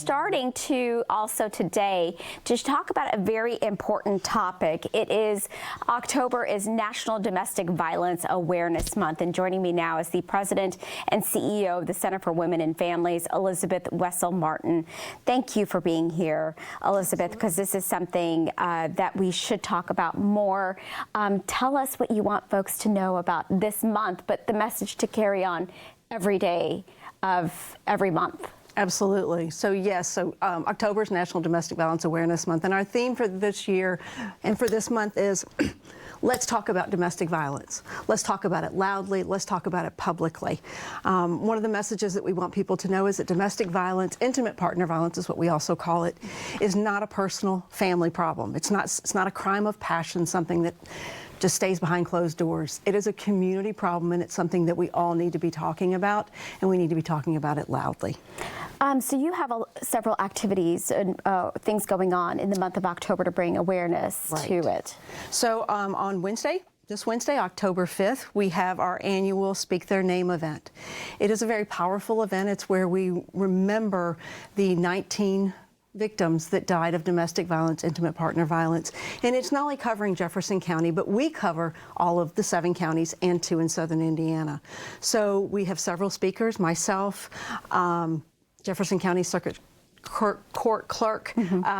starting to also today to talk about a very important topic. It is October is National Domestic Violence Awareness Month, and joining me now is the President and CEO of the Center for Women and Families, Elizabeth Wessels-Martin. Thank you for being here, Elizabeth, because this is something that we should talk about more. Tell us what you want folks to know about this month, but the message to carry on every day of every month. Absolutely. So yes, October is National Domestic Violence Awareness Month, and our theme for this year and for this month is let's talk about domestic violence. Let's talk about it loudly. Let's talk about it publicly. One of the messages that we want people to know is that domestic violence, intimate partner violence is what we also call it, is not a personal family problem. It's not a crime of passion, something that just stays behind closed doors. It is a community problem, and it's something that we all need to be talking about, and we need to be talking about it loudly. So you have several activities and things going on in the month of October to bring awareness to it. So on Wednesday, this Wednesday, October 5th, we have our annual Speak Their Name event. It is a very powerful event. It's where we remember the 19 victims that died of domestic violence, intimate partner violence. And it's not only covering Jefferson County, but we cover all of the 7 counties and 2 in southern Indiana. So we have several speakers, myself, Jefferson County Circuit Court Clerk,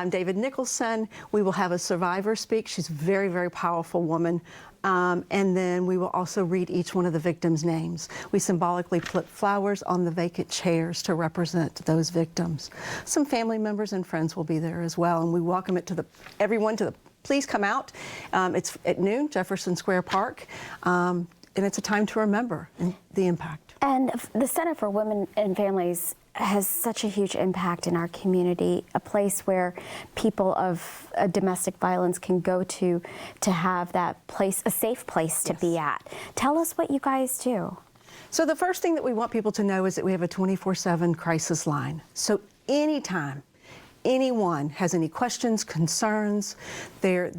David Nicholson. We will have a survivor speak. She's a very, very powerful woman. And then we will also read each one of the victims' names. We symbolically put flowers on the vacant chairs to represent those victims. Some family members and friends will be there as well, and we welcome everyone to the, please come out. It's at noon, Jefferson Square Park, and it's a time to remember the impact. And the Center for Women and Families has such a huge impact in our community, a place where people of domestic violence can go to have that place, a safe place to be at. Tell us what you guys do. So the first thing that we want people to know is that we have a 24/7 crisis line. So anytime anyone has any questions, concerns, they're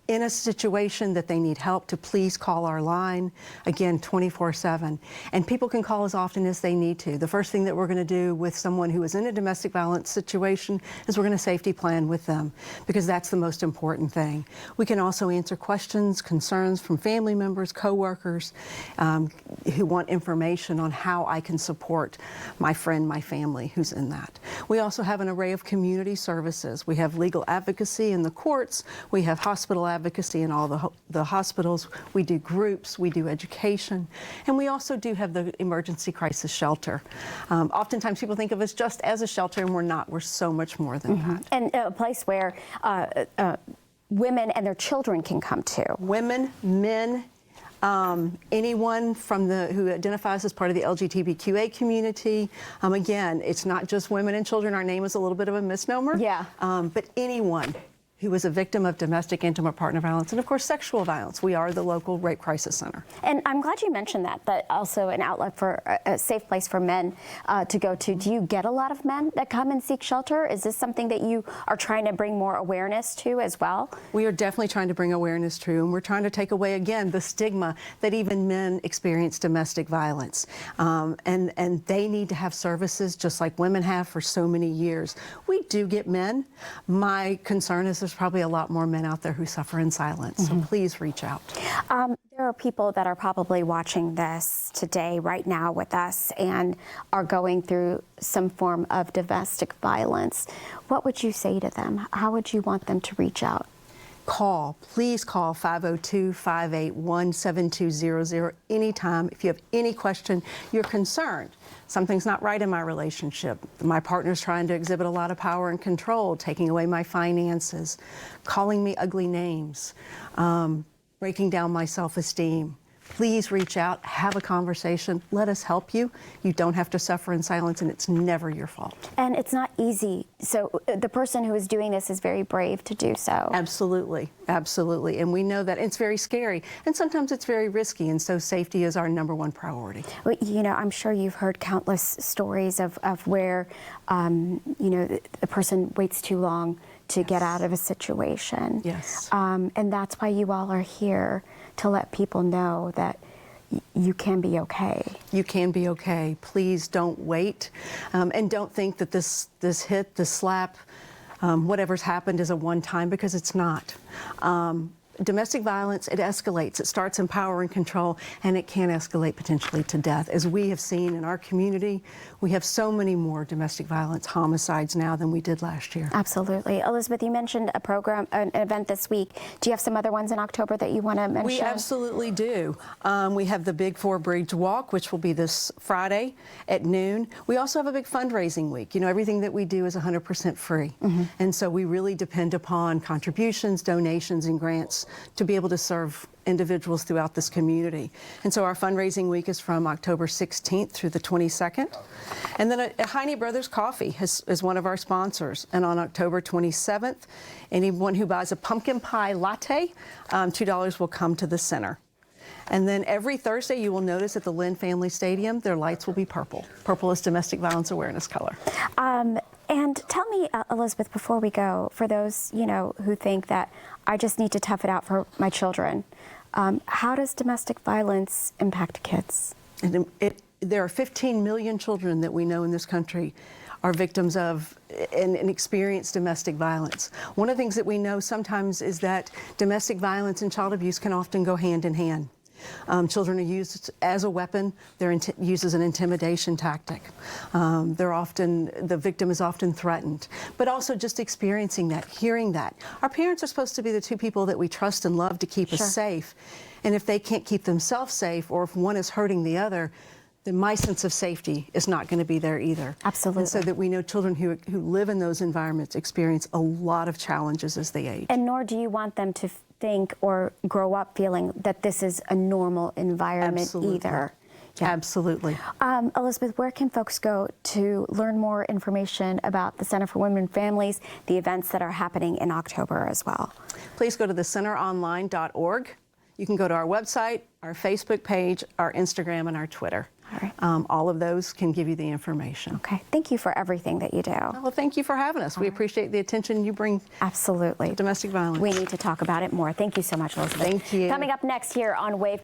in a situation that they need help, to please call our line, again, 24/7. And people can call as often as they need to. The first thing that we're going to do with someone who is in a domestic violence situation is we're going to safety plan with them, because that's the most important thing. We can also answer questions, concerns from family members, coworkers, who want information on how I can support my friend, my family who's in that. We also have an array of community services. We have legal advocacy in the courts. We have hospital advocacy in all the hospitals. We do groups, we do education, and we also do have the emergency crisis shelter. Oftentimes people think of us just as a shelter, and we're not. We're so much more than that. And a place where women and their children can come to. Women, men, anyone from who identifies as part of the LGBTQA community. Again, it's not just women and children. Our name is a little bit of a misnomer. Yeah. But anyone who is a victim of domestic, intimate partner violence, and of course sexual violence. We are the local rape crisis center. And I'm glad you mentioned that also an outlet for a safe place for men to go to. Do you get a lot of men that come and seek shelter? Is this something that you are trying to bring more awareness to as well? We are definitely trying to bring awareness to, and we're trying to take away, again, the stigma that even men experience domestic violence. And they need to have services just like women have for so many years. We do get men. My concern is there's probably a lot more men out there who suffer in silence, so please reach out. There are people that are probably watching this today, right now with us, and are going through some form of domestic violence. What would you say to them? How would you want them to reach out? Please call 502-581-7200 anytime. If you have any question, you're concerned, something's not right in my relationship, my partner's trying to exhibit a lot of power and control, taking away my finances, calling me ugly names, breaking down my self-esteem. Please reach out, have a conversation, let us help you. You don't have to suffer in silence, and it's never your fault. And it's not easy. So the person who is doing this is very brave to do so. Absolutely, absolutely. And we know that it's very scary, and sometimes it's very risky, and so safety is our #1 priority. Well, you know, I'm sure you've heard countless stories of where, you know, the person waits too long to get out of a situation. Yes. And that's why you all are here, to let people know that you can be okay. You can be okay. Please don't wait, and don't think that this hit, this slap, whatever's happened is a one-time, because it's not. Domestic violence, it escalates. It starts in power and control, and it can escalate potentially to death. As we have seen in our community, we have so many more domestic violence homicides now than we did last year. Absolutely. Elizabeth, you mentioned a program, an event this week. Do you have some other ones in October that you want to mention? We absolutely do. We have the Big Four Bridge Walk, which will be this Friday at noon. We also have a big fundraising week. You know, everything that we do is 100% free. And so we really depend upon contributions, donations, and grants to be able to serve individuals throughout this community. And so our fundraising week is from October 16th through the 22nd. And then Heine Brothers Coffee is one of our sponsors. And on October 27th, anyone who buys a pumpkin pie latte, $2 will come to the center. And then every Thursday, you will notice at the Lynn Family Stadium, their lights will be purple. Purple is domestic violence awareness color. And tell me, Elizabeth, before we go, for those, you know, who think that I just need to tough it out for my children, how does domestic violence impact kids? And there are 15 million children that we know in this country are victims of and experience domestic violence. One of the things that we know sometimes is that domestic violence and child abuse can often go hand in hand. Children are used as a weapon. They're used as an intimidation tactic. The victim is often threatened. But also just experiencing that, hearing that. Our parents are supposed to be the two people that we trust and love to keep us safe. And if they can't keep themselves safe, or if one is hurting the other, then my sense of safety is not going to be there either. Absolutely. And so that we know children who live in those environments experience a lot of challenges as they age. And nor do you want them to think or grow up feeling that this is a normal environment either. Yeah. Absolutely. Elizabeth, where can folks go to learn more information about the Center for Women and Families, the events that are happening in October as well? Please go to thecenteronline.org. You can go to our website, our Facebook page, our Instagram, and our Twitter. All right. All of those can give you the information. Okay. Thank you for everything that you do. Well, thank you for having us. We appreciate the attention you bring Absolutely. to domestic violence. We need to talk about it more. Thank you so much, Elizabeth. Thank you. Coming up next here on Wave.